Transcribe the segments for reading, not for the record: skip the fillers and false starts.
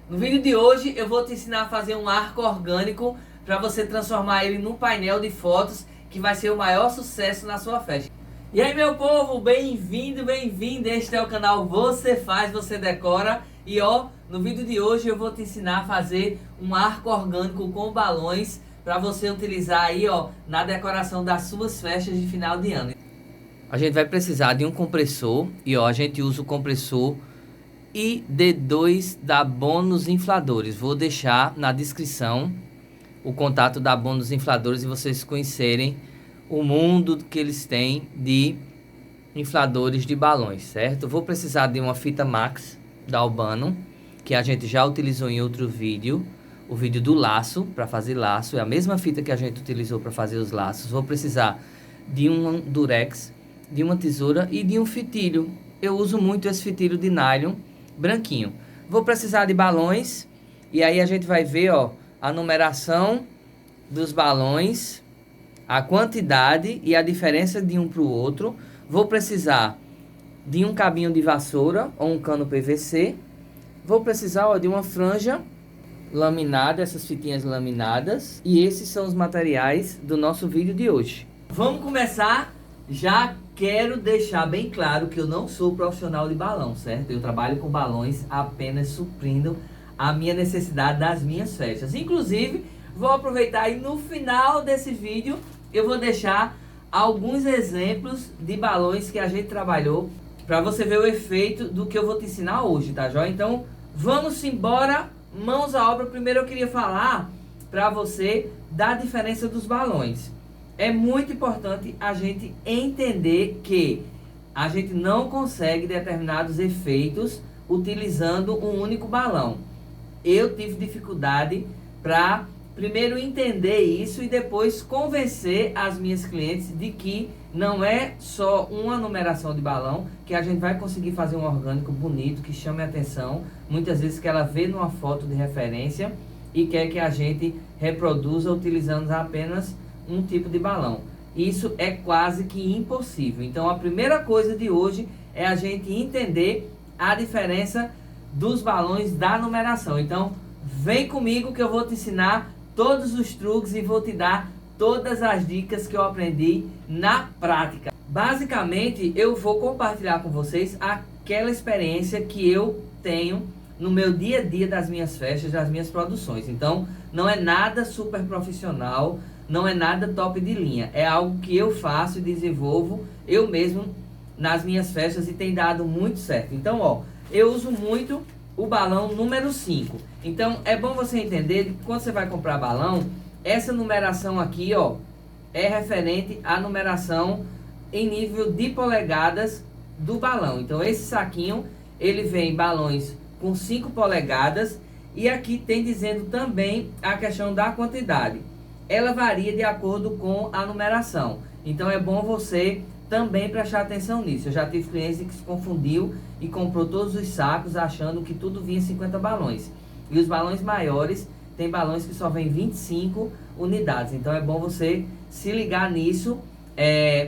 No vídeo de hoje eu vou te ensinar a fazer um arco orgânico para você transformar ele num painel de fotos que vai ser o maior sucesso na sua festa. E aí, meu povo, bem-vindo, bem-vindo. Este é o canal Você Faz, Você Decora. E ó, no vídeo de hoje eu vou te ensinar a fazer um arco orgânico com balões para você utilizar aí, ó, na decoração das suas festas de final de ano. A gente vai precisar de um compressor e ó, a gente usa o compressor ID2 da Bônus Infladores. Vou deixar na descrição o contato da Bônus Infladores e vocês conhecerem o mundo que eles têm de infladores de balões, certo? Vou precisar de uma fita Max da Albano, que a gente já utilizou em outro vídeo, o vídeo do laço, para fazer laço, é a mesma fita que a gente utilizou para fazer os laços. Vou precisar de um durex, de uma tesoura e de um fitilho. Eu uso muito esse fitilho de nylon branquinho. Vou precisar de balões e aí a gente vai ver, ó, a numeração dos balões, a quantidade e a diferença de um para o outro. Vou precisar de um cabinho de vassoura ou um cano PVC. Vou precisar, ó, de uma franja laminada, essas fitinhas laminadas. E esses são os materiais do nosso vídeo de hoje. Vamos começar. Já quero deixar bem claro que eu não sou profissional de balão, certo? Eu trabalho com balões apenas suprindo a minha necessidade das minhas festas. Inclusive, vou aproveitar e no final desse vídeo eu vou deixar alguns exemplos de balões que a gente trabalhou para você ver o efeito do que eu vou te ensinar hoje, tá joia? Então, vamos embora, mãos à obra. Primeiro eu queria falar para você da diferença dos balões. É muito importante a gente entender que a gente não consegue determinados efeitos utilizando um único balão. Eu tive dificuldade para primeiro entender isso e depois convencer as minhas clientes de que não é só uma numeração de balão que a gente vai conseguir fazer um orgânico bonito, que chame a atenção, muitas vezes que ela vê numa foto de referência e quer que a gente reproduza utilizando apenas um tipo de balão. Isso é quase que impossível. Então a primeira coisa de hoje é a gente entender a diferença dos balões da numeração. Então vem comigo que eu vou te ensinar todos os truques e vou te dar todas as dicas que eu aprendi na prática. Basicamente eu vou compartilhar com vocês aquela experiência que eu tenho no meu dia a dia das minhas festas, das minhas produções. Então não é nada super profissional, não é nada top de linha, é algo que eu faço e desenvolvo eu mesmo nas minhas festas e tem dado muito certo. Então, ó, eu uso muito o balão número 5. Então, é bom você entender que quando você vai comprar balão, essa numeração aqui, ó, é referente à numeração em nível de polegadas do balão. Então, esse saquinho, ele vem balões com 5 polegadas e aqui tem dizendo também a questão da quantidade. Ela varia de acordo com a numeração. Então é bom você também prestar atenção nisso. Eu já tive clientes que se confundiu e comprou todos os sacos achando que tudo vinha 50 balões. E os balões maiores, tem balões que só vem 25 unidades. Então é bom você se ligar nisso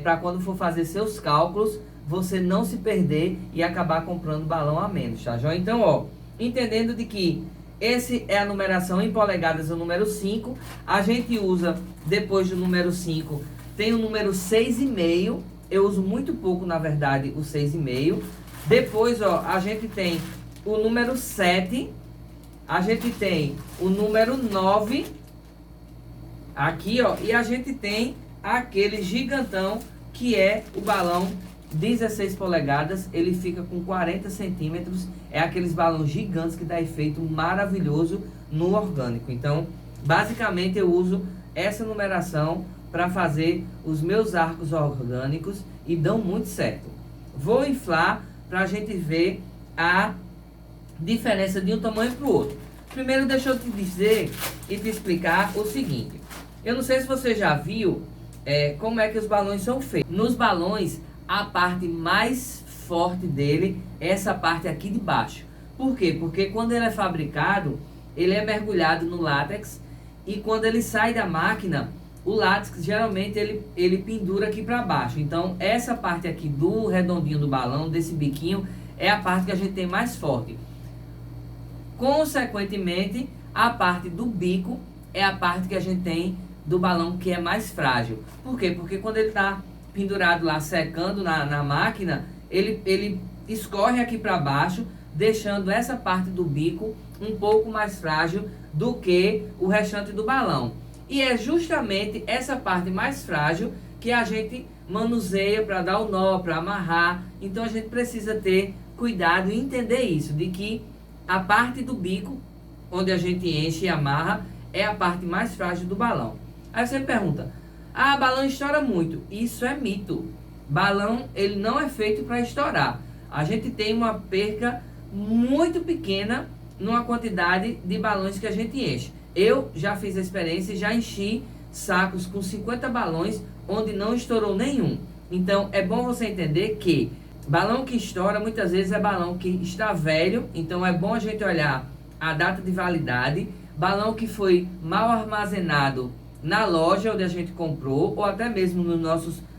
para quando for fazer seus cálculos, você não se perder e acabar comprando balão a menos, tá joia? Então, ó, entendendo de que esse é a numeração em polegadas, o número 5. A gente usa, depois do número 5, tem o número 6,5. Eu uso muito pouco, na verdade, o 6,5. Depois, ó, a gente tem o número 7. A gente tem o número 9. Aqui, ó. E a gente tem aquele gigantão, que é o balão 16 polegadas, ele fica com 40 centímetros, é aqueles balões gigantes que dá efeito maravilhoso no orgânico. Então, basicamente eu uso essa numeração para fazer os meus arcos orgânicos e dão muito certo. Vou inflar para a gente ver a diferença de um tamanho para o outro. Primeiro deixa eu te dizer e te explicar o seguinte. Eu não sei se você já viu como é que os balões são feitos. Nos balões, a parte mais forte dele é essa parte aqui de baixo. Por quê? Porque quando ele é fabricado, ele é mergulhado no látex e quando ele sai da máquina, o látex geralmente ele pendura aqui para baixo. Então essa parte aqui do redondinho do balão, desse biquinho, é a parte que a gente tem mais forte. Consequentemente, a parte do bico é a parte que a gente tem do balão que é mais frágil. Por quê? Porque quando ele está pendurado lá secando na máquina, ele escorre aqui para baixo, deixando essa parte do bico um pouco mais frágil do que o restante do balão. E é justamente essa parte mais frágil que a gente manuseia para dar o nó, para amarrar. Então a gente precisa ter cuidado e entender isso, de que a parte do bico, onde a gente enche e amarra, é a parte mais frágil do balão. Aí você me pergunta, balão estoura muito. Isso é mito. Balão, ele não é feito para estourar. A gente tem uma perca muito pequena numa quantidade de balões que a gente enche. Eu já fiz a experiência e já enchi sacos com 50 balões onde não estourou nenhum. Então é bom você entender que balão que estoura muitas vezes é balão que está velho, então é bom a gente olhar a data de validade. Balão que foi mal armazenado na loja onde a gente comprou, ou até mesmo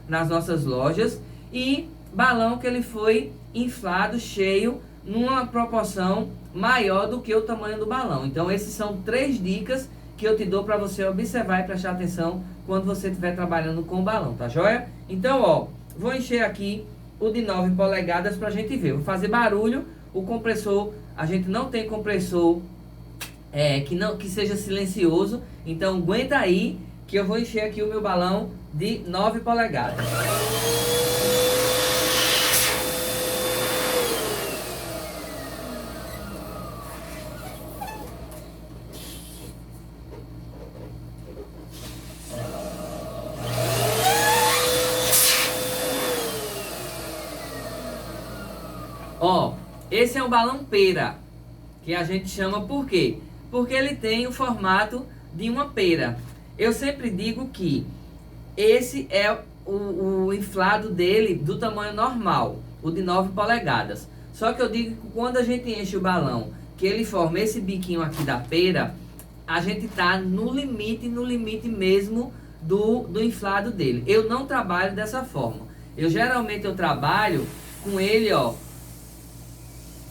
nas nossas lojas, e balão que ele foi inflado, cheio, numa proporção maior do que o tamanho do balão. Então esses são 3 dicas que eu te dou para você observar e prestar atenção quando você estiver trabalhando com o balão, tá joia? Então, ó, vou encher aqui o de 9 polegadas para a gente ver. Vou fazer barulho. O compressor, a gente não tem compressor que seja silencioso, então aguenta aí que eu vou encher aqui o meu balão de 9 polegadas. Ó, esse é um balão pera, que a gente chama por quê? Porque ele tem o formato de uma pera. Eu sempre digo que esse é o inflado dele do tamanho normal, o de 9 polegadas. Só que eu digo que quando a gente enche o balão, que ele forma esse biquinho aqui da pera, a gente tá no limite mesmo do inflado dele. Eu não trabalho dessa forma. Geralmente eu trabalho com ele, ó,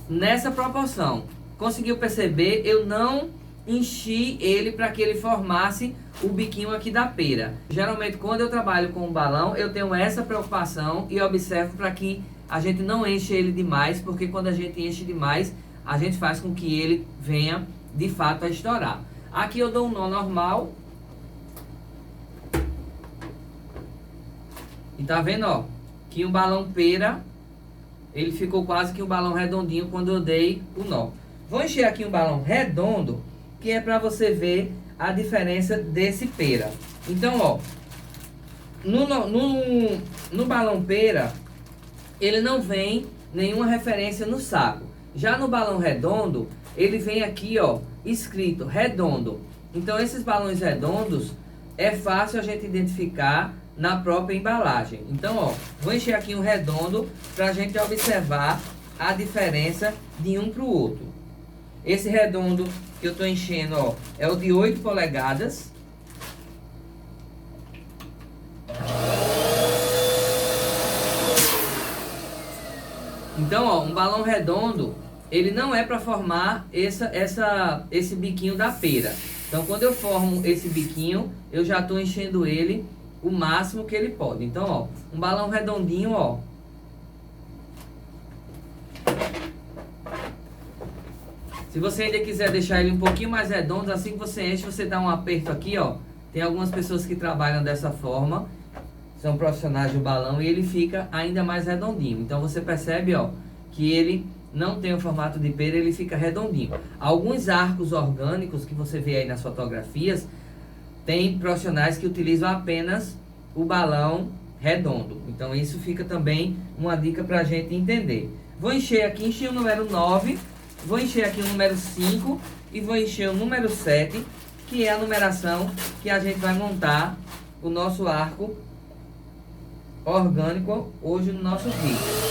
nessa proporção. Conseguiu perceber? Eu não enchi ele para que ele formasse o biquinho aqui da pera. Geralmente quando eu trabalho com o balão, eu tenho essa preocupação e observo para que a gente não enche ele demais, porque quando a gente enche demais, a gente faz com que ele venha de fato a estourar. Aqui eu dou um nó normal. E tá vendo, ó, que o balão pera, ele ficou quase que um balão redondinho quando eu dei o nó. Vou encher aqui um balão redondo, que é para você ver a diferença desse pera. Então, ó, no balão pera, ele não vem nenhuma referência no saco. Já no balão redondo, ele vem aqui, ó, escrito redondo. Então, esses balões redondos, é fácil a gente identificar na própria embalagem. Então, ó, vou encher aqui um redondo para a gente observar a diferença de um para o outro. Esse redondo que eu estou enchendo, ó, é o de 8 polegadas. Então, ó, um balão redondo, ele não é para formar esse biquinho da pera. Então, quando eu formo esse biquinho, eu já estou enchendo ele o máximo que ele pode. Então, ó, um balão redondinho, ó. Se você ainda quiser deixar ele um pouquinho mais redondo, assim que você enche, você dá um aperto aqui, ó. Tem algumas pessoas que trabalham dessa forma, são profissionais do balão, e ele fica ainda mais redondinho. Então você percebe, ó, que ele não tem o formato de pera, ele fica redondinho. Alguns arcos orgânicos que você vê aí nas fotografias, tem profissionais que utilizam apenas o balão redondo. Então isso fica também uma dica para a gente entender. Vou encher aqui, enchi o número 9, vou encher aqui o número 5 e vou encher o número 7, que é a numeração que a gente vai montar o nosso arco orgânico hoje no nosso vídeo.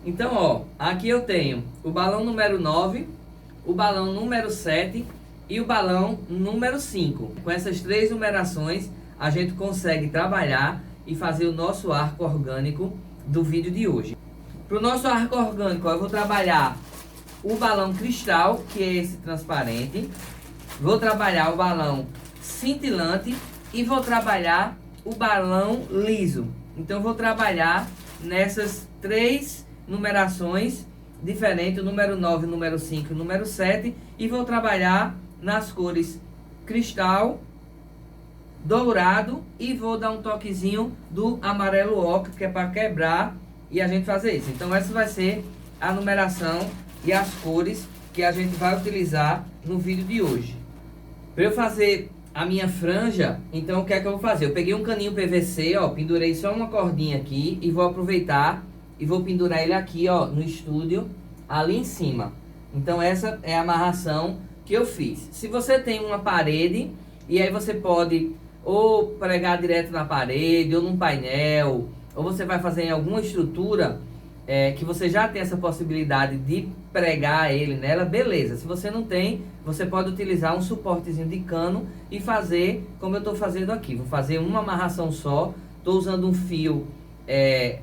Então, ó, Aqui eu tenho o balão número 9, o balão número 7 e o balão número 5. Com essas três numerações, a gente consegue trabalhar e fazer o nosso arco orgânico do vídeo de hoje. Para o nosso arco orgânico, eu vou trabalhar o balão cristal, que é esse transparente. Vou trabalhar o balão cintilante e vou trabalhar o balão liso. Então, vou trabalhar nessas três numerações diferentes, o número 9, o número 5 e o número 7. E vou trabalhar nas cores cristal, dourado e vou dar um toquezinho do amarelo ocre, que é para quebrar e a gente fazer isso. Então, essa vai ser a numeração e as cores que a gente vai utilizar no vídeo de hoje. Para eu fazer a minha franja, então o que é que eu vou fazer? Eu peguei um caninho PVC, ó, pendurei só uma cordinha aqui e vou aproveitar e vou pendurar ele aqui, ó, no estúdio, ali em cima. Então essa é a amarração que eu fiz. Se você tem uma parede, e aí você pode ou pregar direto na parede, ou num painel, ou você vai fazer em alguma estrutura que você já tem essa possibilidade de pregar ele nela, beleza. Se você não tem, você pode utilizar um suportezinho de cano e fazer como eu estou fazendo aqui. Vou fazer uma amarração só, estou usando um fio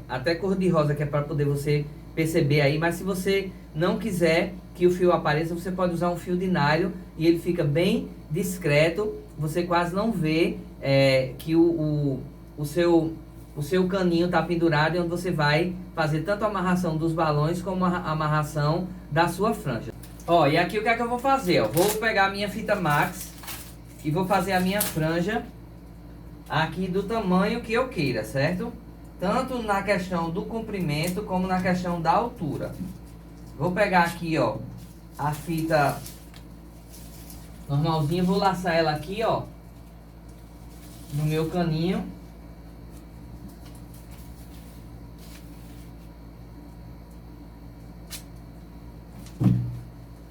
até cor de rosa, que é para poder você perceber aí, mas se você não quiser que o fio apareça, você pode usar um fio de nylon e ele fica bem discreto, você quase não vê que o seu caninho está pendurado, e onde você vai fazer tanto a amarração dos balões como a amarração da sua franja. Ó, e aqui o que é que eu vou fazer? Ó, vou pegar a minha fita max e vou fazer a minha franja aqui do tamanho que eu queira, certo? Tanto na questão do comprimento como na questão da altura. Vou pegar aqui, ó, a fita normalzinha, vou laçar ela aqui, ó, no meu caninho.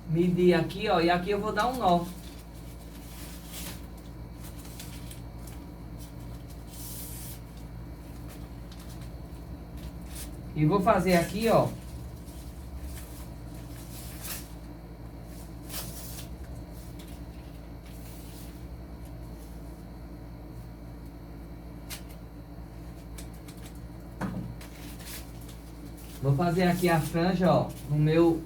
Medir aqui, ó, e aqui eu vou dar um nó. E vou fazer aqui, ó, vou fazer aqui a franja, ó, no meu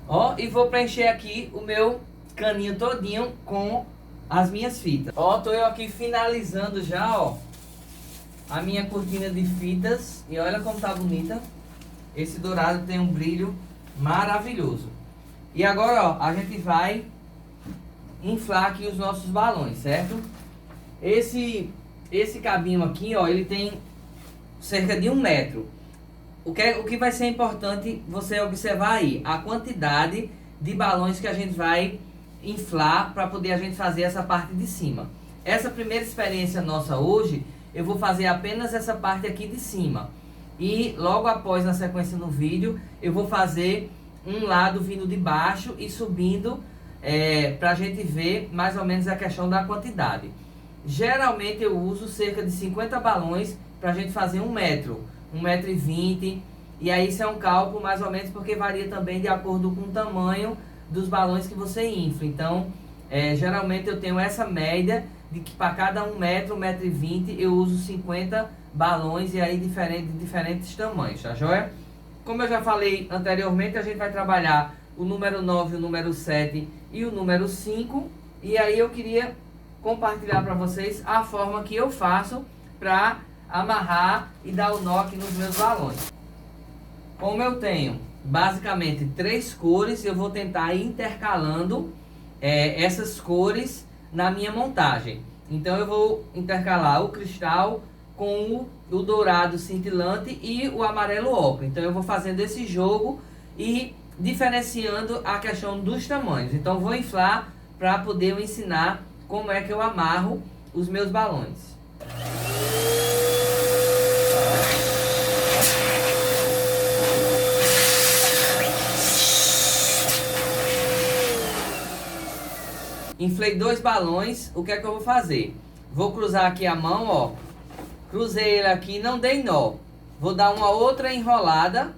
ó, e vou preencher aqui o meu caninho todinho com as minhas fitas. Ó, tô eu aqui finalizando já, ó, a minha cortina de fitas. E olha como tá bonita. Esse dourado tem um brilho maravilhoso. E agora, ó, a gente vai inflar aqui os nossos balões, certo? Esse cabinho aqui, ó, ele tem cerca de 1 metro. O que vai ser importante você observar aí? A quantidade de balões que a gente vai inflar para poder a gente fazer essa parte de cima. Essa primeira experiência nossa hoje, eu vou fazer apenas essa parte aqui de cima. E logo após, na sequência no vídeo, eu vou fazer um lado vindo de baixo e subindo para a gente ver mais ou menos a questão da quantidade. Geralmente eu uso cerca de 50 balões para a gente fazer 1 metro. 1,20 m, e aí isso é um cálculo mais ou menos porque varia também de acordo com o tamanho dos balões que você infla. Então, geralmente eu tenho essa média de que para cada 1 metro, 1,20 m, eu uso 50 balões, e aí de diferentes tamanhos, tá joia? Como eu já falei anteriormente, a gente vai trabalhar o número 9, o número 7 e o número 5, e aí eu queria compartilhar para vocês a forma que eu faço para amarrar e dar o nó aqui nos meus balões. Como eu tenho basicamente 3 cores, eu vou tentar ir intercalando essas cores na minha montagem. Então eu vou intercalar o cristal com o dourado cintilante e o amarelo ocre. Então eu vou fazendo esse jogo e diferenciando a questão dos tamanhos. Então vou inflar para poder eu ensinar como é que eu amarro os meus balões. Inflei 2 balões, o que é que eu vou fazer? Vou cruzar aqui a mão, ó. Cruzei ele aqui, não dei nó. Vou dar uma outra enrolada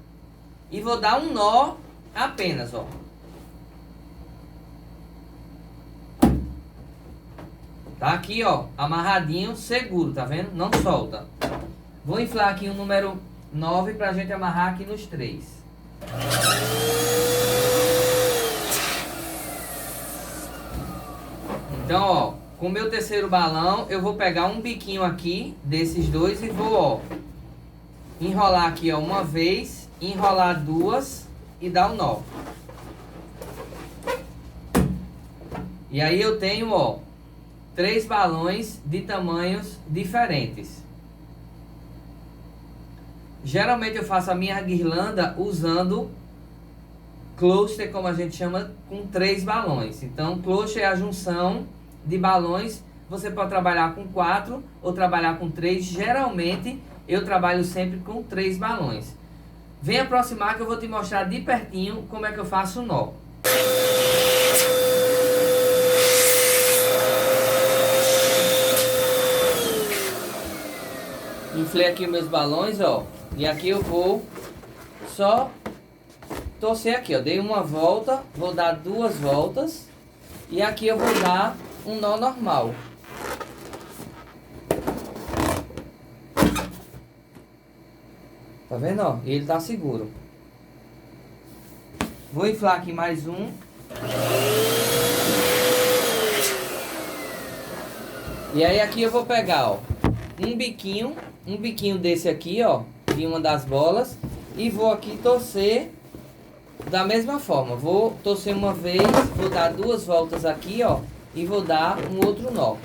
e vou dar um nó apenas, ó. Tá aqui, ó, amarradinho, seguro, tá vendo? Não solta. Vou inflar aqui o número 9 pra gente amarrar aqui nos 3. Então, ó, com o meu terceiro balão, eu vou pegar um biquinho aqui, desses dois, e vou, ó, enrolar aqui, ó, uma vez, enrolar duas e dar um nó. E aí eu tenho, ó, 3 balões de tamanhos diferentes. Geralmente eu faço a minha guirlanda usando cluster, como a gente chama, com 3 balões. Então, cluster é a junção de balões. Você pode trabalhar com 4 ou trabalhar com 3. Geralmente, eu trabalho sempre com 3 balões. Vem aproximar que eu vou te mostrar de pertinho como é que eu faço o nó. Inflei aqui meus balões, ó. E aqui eu vou só torcer aqui, ó. Dei uma volta, vou dar 2 voltas. E aqui eu vou dar um nó normal. Tá vendo, ó? E ele tá seguro. Vou inflar aqui mais um. E aí aqui eu vou pegar, ó, um biquinho desse aqui, ó, de uma das bolas, e vou aqui torcer da mesma forma. Vou torcer uma vez, vou dar 2 voltas aqui, ó, e vou dar um outro nó.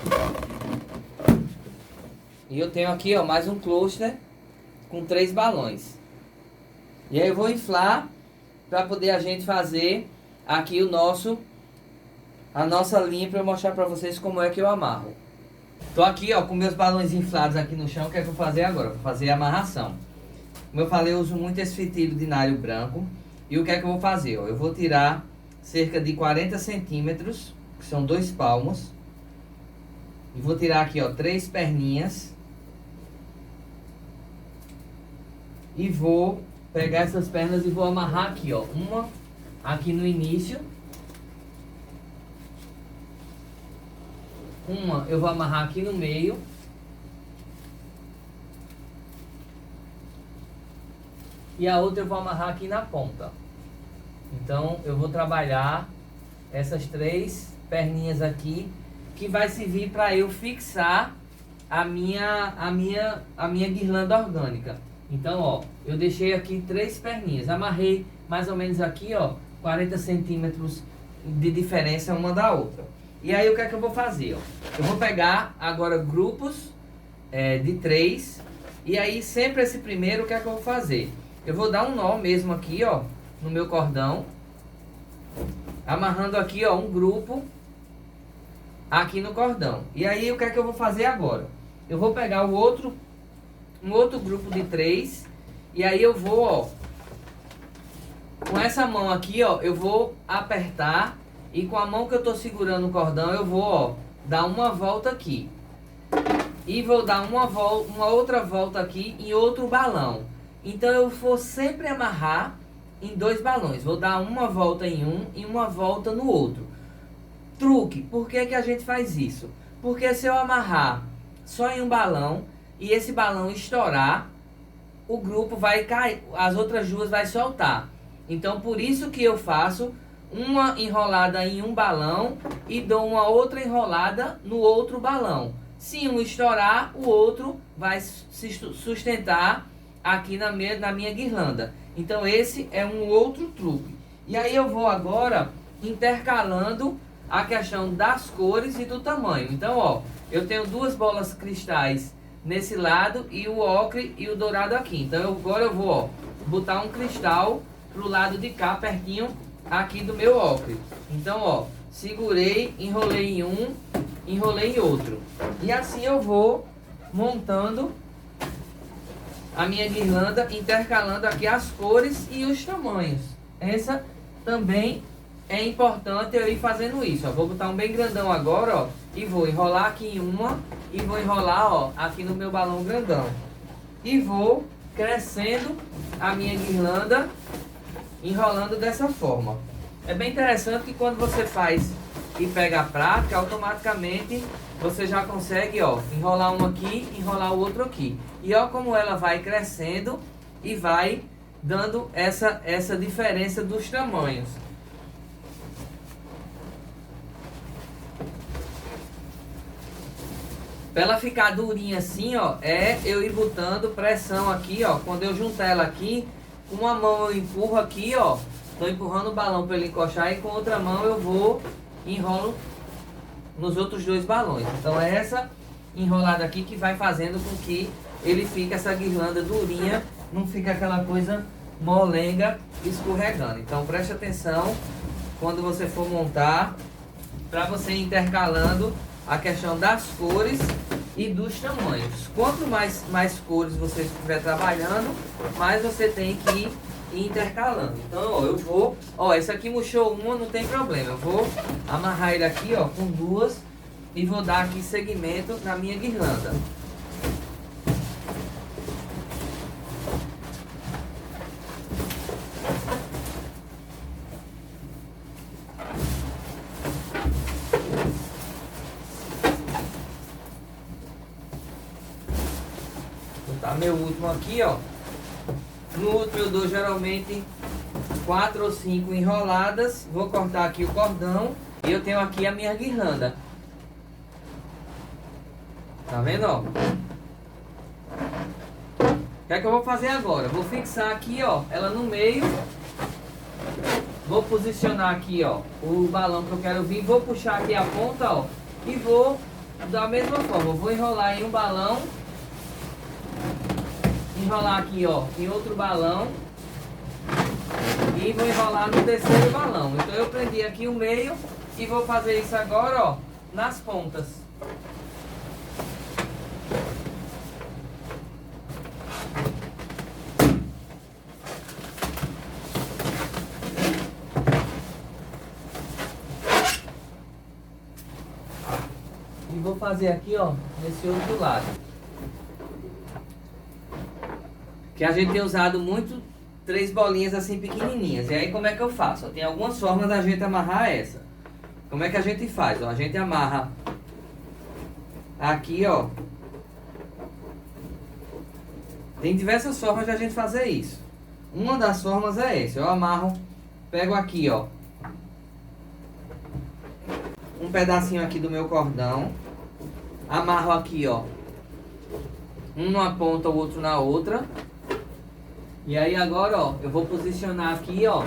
E eu tenho aqui, ó, mais um cluster com 3 balões. E aí eu vou inflar para poder a gente fazer aqui a nossa linha, para eu mostrar para vocês como é que eu amarro. Tô aqui, ó, com meus balões inflados aqui no chão. O que é que eu vou fazer agora? Vou fazer a amarração. Como eu falei, eu uso muito esse fitilho de nylon branco. E o que é que eu vou fazer? Ó, eu vou tirar cerca de 40 centímetros, que são 2 palmos. E vou tirar aqui, ó, 3 perninhas. E vou pegar essas pernas e vou amarrar aqui, ó. Uma aqui no início. Uma eu vou amarrar aqui no meio. E a outra eu vou amarrar aqui na ponta. Então eu vou trabalhar essas 3 perninhas aqui, que vai servir para eu fixar a minha guirlanda orgânica. Então, ó, eu deixei aqui 3 perninhas, amarrei mais ou menos aqui, ó, 40 centímetros de diferença uma da outra. E aí o que é que eu vou fazer, ó? Eu vou pegar agora grupos de 3. E aí sempre esse primeiro, o que é que eu vou fazer? Eu vou dar um nó mesmo aqui, ó, no meu cordão, amarrando aqui, ó, um grupo aqui no cordão. E aí o que é que eu vou fazer agora? Eu vou pegar um outro grupo de 3. E aí eu vou, ó, com essa mão aqui, ó, eu vou apertar. E com a mão que eu tô segurando o cordão, eu vou, ó, dar uma volta aqui. E vou dar uma outra volta aqui em outro balão. Então eu vou sempre amarrar em 2 balões. Vou dar uma volta em um e uma volta no outro. Truque, por que que a gente faz isso? Porque se eu amarrar só em um balão e esse balão estourar, o grupo vai cair, as outras 2 vai soltar. Então por isso que eu faço uma enrolada em um balão e dou uma outra enrolada no outro balão. Se um estourar, o outro vai se sustentar aqui na minha guirlanda. Então esse é um outro truque. E aí eu vou agora intercalando a questão das cores e do tamanho. Então, ó, eu tenho 2 bolas cristais nesse lado e o ocre e o dourado aqui. Então agora eu vou, ó, botar um cristal pro lado de cá, pertinho aqui do meu óculos. Então, ó, segurei, enrolei em um, enrolei em outro. E assim eu vou montando a minha guirlanda, intercalando aqui as cores e os tamanhos. Essa também é importante eu ir fazendo isso, ó. Vou botar um bem grandão agora, ó, e vou enrolar aqui em uma e vou enrolar, ó, aqui no meu balão grandão. E vou crescendo a minha guirlanda, enrolando dessa forma. É bem interessante que quando você faz e pega a prática, automaticamente você já consegue, ó, enrolar um aqui, enrolar o outro aqui. E ó como ela vai crescendo e vai dando essa diferença dos tamanhos. Pra ela ficar durinha assim, ó, é eu ir botando pressão aqui, ó. Quando eu juntar ela aqui, com uma mão eu empurro aqui, ó. Tô empurrando o balão para ele encostar e com outra mão eu vou enrolo nos outros dois balões. Então é essa enrolada aqui que vai fazendo com que ele fique essa guirlanda durinha, não fica aquela coisa molenga escorregando. Então preste atenção quando você for montar, para você ir intercalando a questão das cores e dos tamanhos. Quanto mais cores você estiver trabalhando, mais você tem que ir intercalando. Então, ó, eu vou, ó, esse aqui murchou uma, não tem problema. Eu vou amarrar ele aqui, ó, com duas e vou dar aqui segmento na minha guirlanda. Vou botar meu último aqui, ó. No último eu dou geralmente 4 ou 5 enroladas. Vou cortar aqui o cordão. E eu tenho aqui a minha guirlanda. Tá vendo, ó? O que é que eu vou fazer agora? Vou fixar aqui, ó, ela no meio. Vou posicionar aqui, ó, o balão que eu quero vir. Vou puxar aqui a ponta, ó. E vou, da mesma forma, eu vou enrolar em um balão. Enrolar aqui, ó, em outro balão e vou enrolar no terceiro balão. Então eu prendi aqui o meio e vou fazer isso agora, ó, nas pontas. E vou fazer aqui, ó, nesse outro lado. Que a gente tem usado muito 3 bolinhas assim pequenininhas. E aí como é que eu faço? Tem algumas formas da gente amarrar essa. Como é que a gente faz? Ó, a gente amarra aqui, ó. Tem diversas formas de a gente fazer isso. Uma das formas é essa. Eu amarro, pego aqui, ó, um pedacinho aqui do meu cordão. Amarro aqui, ó, um numa ponta, o outro na outra. E aí agora, ó, eu vou posicionar aqui, ó.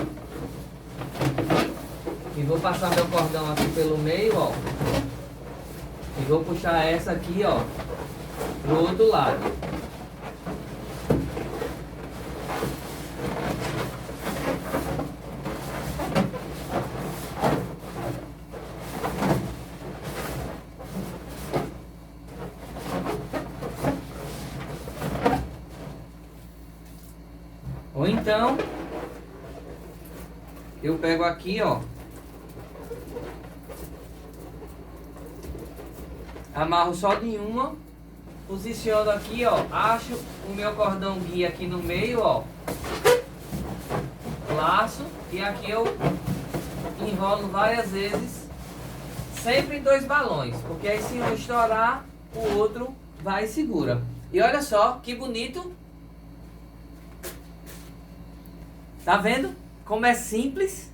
E vou passar meu cordão aqui pelo meio, ó. E vou puxar essa aqui, ó, pro outro lado. Ou então, eu pego aqui, ó, amarro só de uma, posiciono aqui, ó, acho o meu cordão guia aqui no meio, ó, laço, e aqui eu enrolo várias vezes, sempre em 2 balões, porque aí se um estourar, o outro vai e segura. E olha só que bonito. Tá vendo como é simples?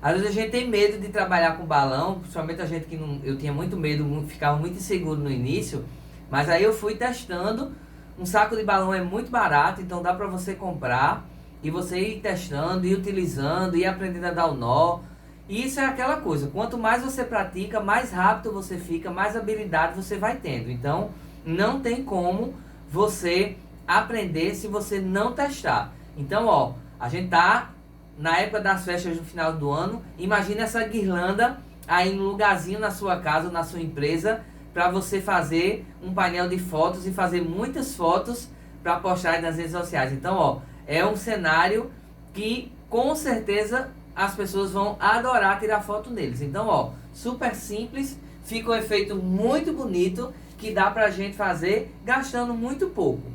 Às vezes a gente tem medo de trabalhar com balão, principalmente a gente que não... Eu tinha muito medo, ficava muito inseguro no início, mas aí eu fui testando. Um saco de balão é muito barato, então dá pra você comprar e você ir testando, ir utilizando, ir aprendendo a dar o nó. E isso é aquela coisa, quanto mais você pratica, mais rápido você fica, mais habilidade você vai tendo. Então não tem como você aprender se você não testar. Então, ó, A gente tá na época das festas no final do ano. Imagina essa guirlanda aí no lugarzinho na sua casa, na sua empresa, para você fazer um painel de fotos e fazer muitas fotos para postar nas redes sociais. Então, ó, é um cenário que com certeza as pessoas vão adorar tirar foto neles. Então, ó, super simples, fica um efeito muito bonito que dá pra gente fazer gastando muito pouco.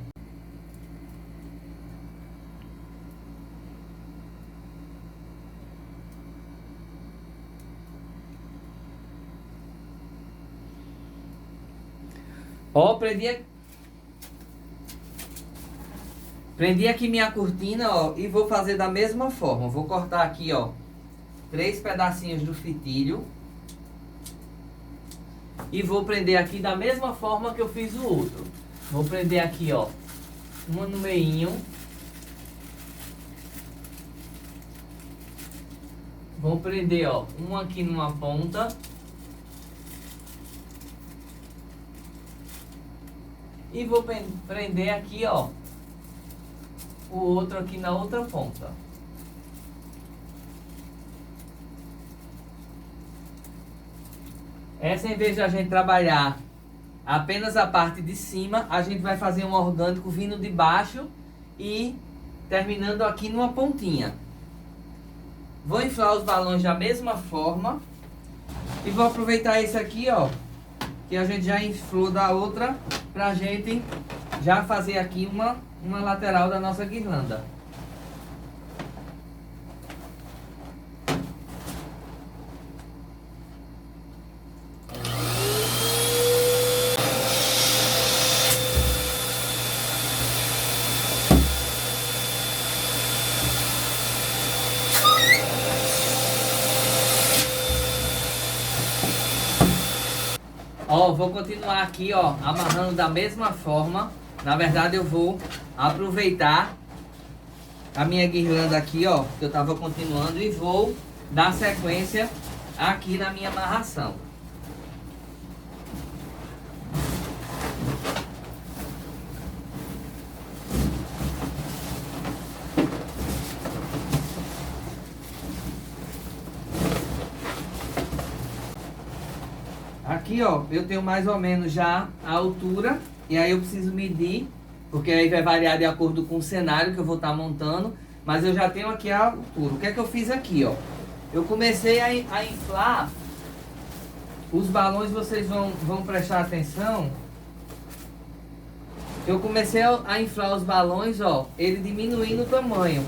Ó, prendi aqui minha cortina, ó, e vou fazer da mesma forma. Vou cortar aqui, ó, 3 pedacinhos do fitilho. E vou prender aqui da mesma forma que eu fiz o outro. Vou prender aqui, ó, uma no meinho. Vou prender, ó, uma aqui numa ponta. E vou prender aqui, ó, o outro aqui na outra ponta. Essa, em vez de a gente trabalhar apenas a parte de cima, a gente vai fazer um orgânico vindo de baixo e terminando aqui numa pontinha. Vou inflar os balões da mesma forma e vou aproveitar esse aqui, ó, que a gente já inflou da outra, pra gente já fazer aqui uma lateral da nossa guirlanda. Ó, vou continuar aqui, ó, amarrando da mesma forma. Na verdade, eu vou aproveitar a minha guirlanda aqui, ó, que eu tava continuando, e vou dar sequência aqui na minha amarração. Aqui, ó, eu tenho mais ou menos já a altura, e aí eu preciso medir, porque aí vai variar de acordo com o cenário que eu vou estar montando, mas eu já tenho aqui a altura. O que é que eu fiz aqui, ó? Eu comecei a inflar os balões, vocês vão prestar atenção. Eu comecei a inflar os balões, ó, ele diminuindo o tamanho,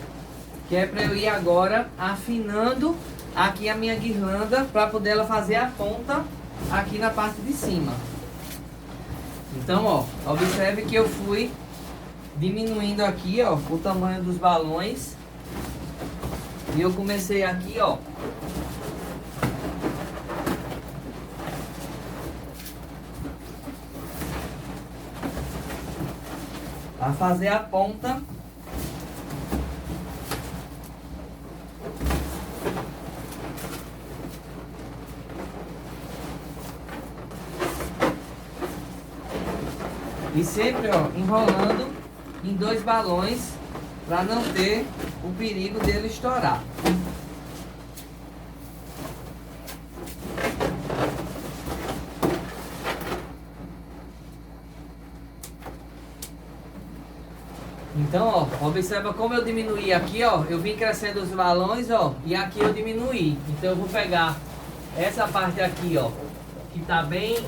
que é para eu ir agora afinando aqui a minha guirlanda, para poder ela fazer a ponta aqui na parte de cima. Então, ó, observe que eu fui diminuindo aqui, ó, o tamanho dos balões. E eu comecei aqui, ó, a fazer a ponta e sempre, ó, enrolando em 2 balões para não ter o perigo dele estourar. Então, ó, observa como eu diminuí aqui, ó, eu vim crescendo os balões, ó, e aqui eu diminuí. Então eu vou pegar essa parte aqui, ó, que tá bem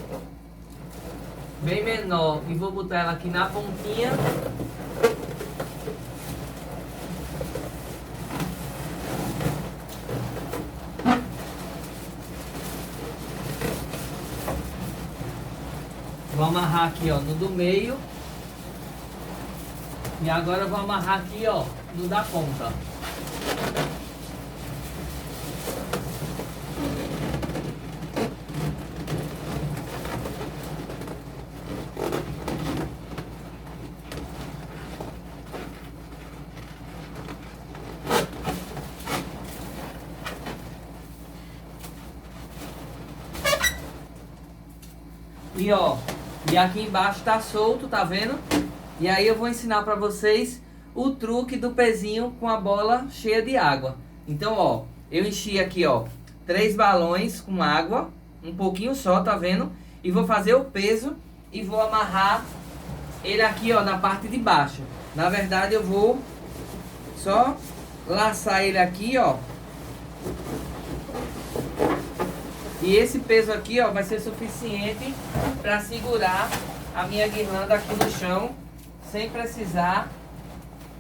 menor, e vou botar ela aqui na pontinha. Vou amarrar aqui, ó, no do meio. E agora eu vou amarrar aqui, ó, no da ponta. E aqui embaixo tá solto, tá vendo? E aí eu vou ensinar pra vocês o truque do pezinho com a bola cheia de água. Então, ó, eu enchi aqui, ó, 3 balões com água, um pouquinho só, tá vendo? E vou fazer o peso e vou amarrar ele aqui, ó, na parte de baixo. Na verdade, eu vou só laçar ele aqui, ó. E esse peso aqui, ó, vai ser suficiente para segurar a minha guirlanda aqui no chão, sem precisar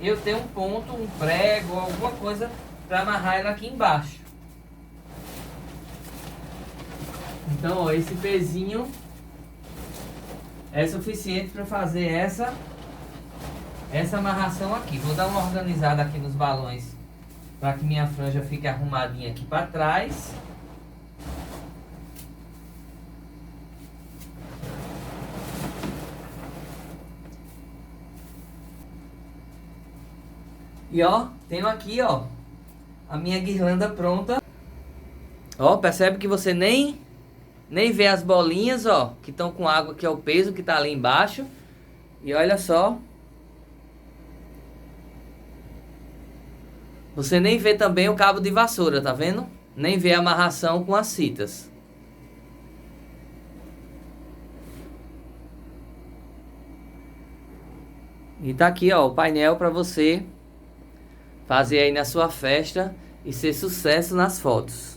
eu ter um ponto, um prego, alguma coisa para amarrar ela aqui embaixo. Então, ó, esse pezinho é suficiente para fazer essa amarração aqui. Vou dar uma organizada aqui nos balões para que minha franja fique arrumadinha aqui para trás. E ó, tenho aqui, ó, a minha guirlanda pronta. Ó, percebe que você nem vê as bolinhas, ó, que estão com água, que é o peso que tá ali embaixo. E olha só. Você nem vê também o cabo de vassoura, tá vendo? Nem vê a amarração com as fitas. E tá aqui, ó, o painel para você fazer aí na sua festa e ser sucesso nas fotos.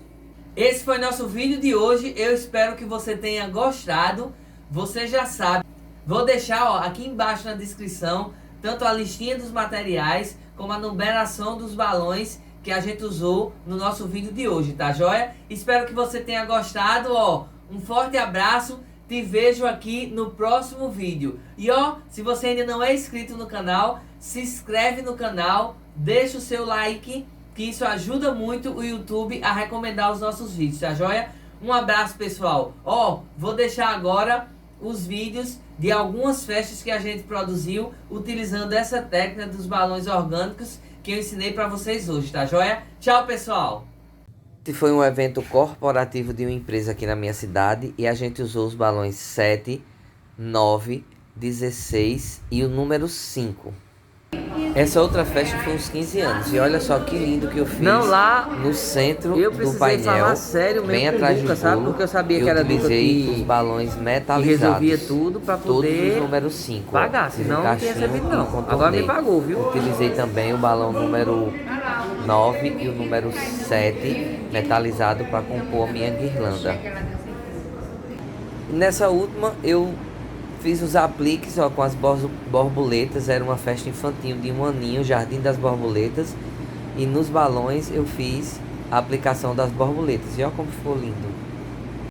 Esse foi nosso vídeo de hoje. Eu espero que você tenha gostado. Você já sabe. Vou deixar, ó, aqui embaixo na descrição tanto a listinha dos materiais como a numeração dos balões que a gente usou no nosso vídeo de hoje, tá joia? Espero que você tenha gostado, ó. Um forte abraço. Te vejo aqui no próximo vídeo. E ó, se você ainda não é inscrito no canal, se inscreve no canal, deixa o seu like, que isso ajuda muito o YouTube a recomendar os nossos vídeos, tá joia? Um abraço, pessoal. Ó, vou deixar agora os vídeos de algumas festas que a gente produziu utilizando essa técnica dos balões orgânicos que eu ensinei para vocês hoje, tá joia? Tchau, pessoal! Esse foi um evento corporativo de uma empresa aqui na minha cidade e a gente usou os balões 7, 9, 16 e o número 5. Essa outra festa foi uns 15 anos e olha só que lindo que eu fiz. Não, lá no centro do painel, falar sério, bem atrás do bolo, porque eu sabia que era utilizei os balões metalizados e resolvia tudo para poder todos os números 5 pagar, senão não tinha recebido não. Agora me pagou, viu? Utilizei também o balão número 9 e o número 7 metalizado para compor a minha guirlanda. Nessa última eu fiz os apliques, ó, com as borboletas. Era uma festa infantil de 1 aninho, Jardim das Borboletas. E nos balões eu fiz a aplicação das borboletas. E olha como ficou lindo.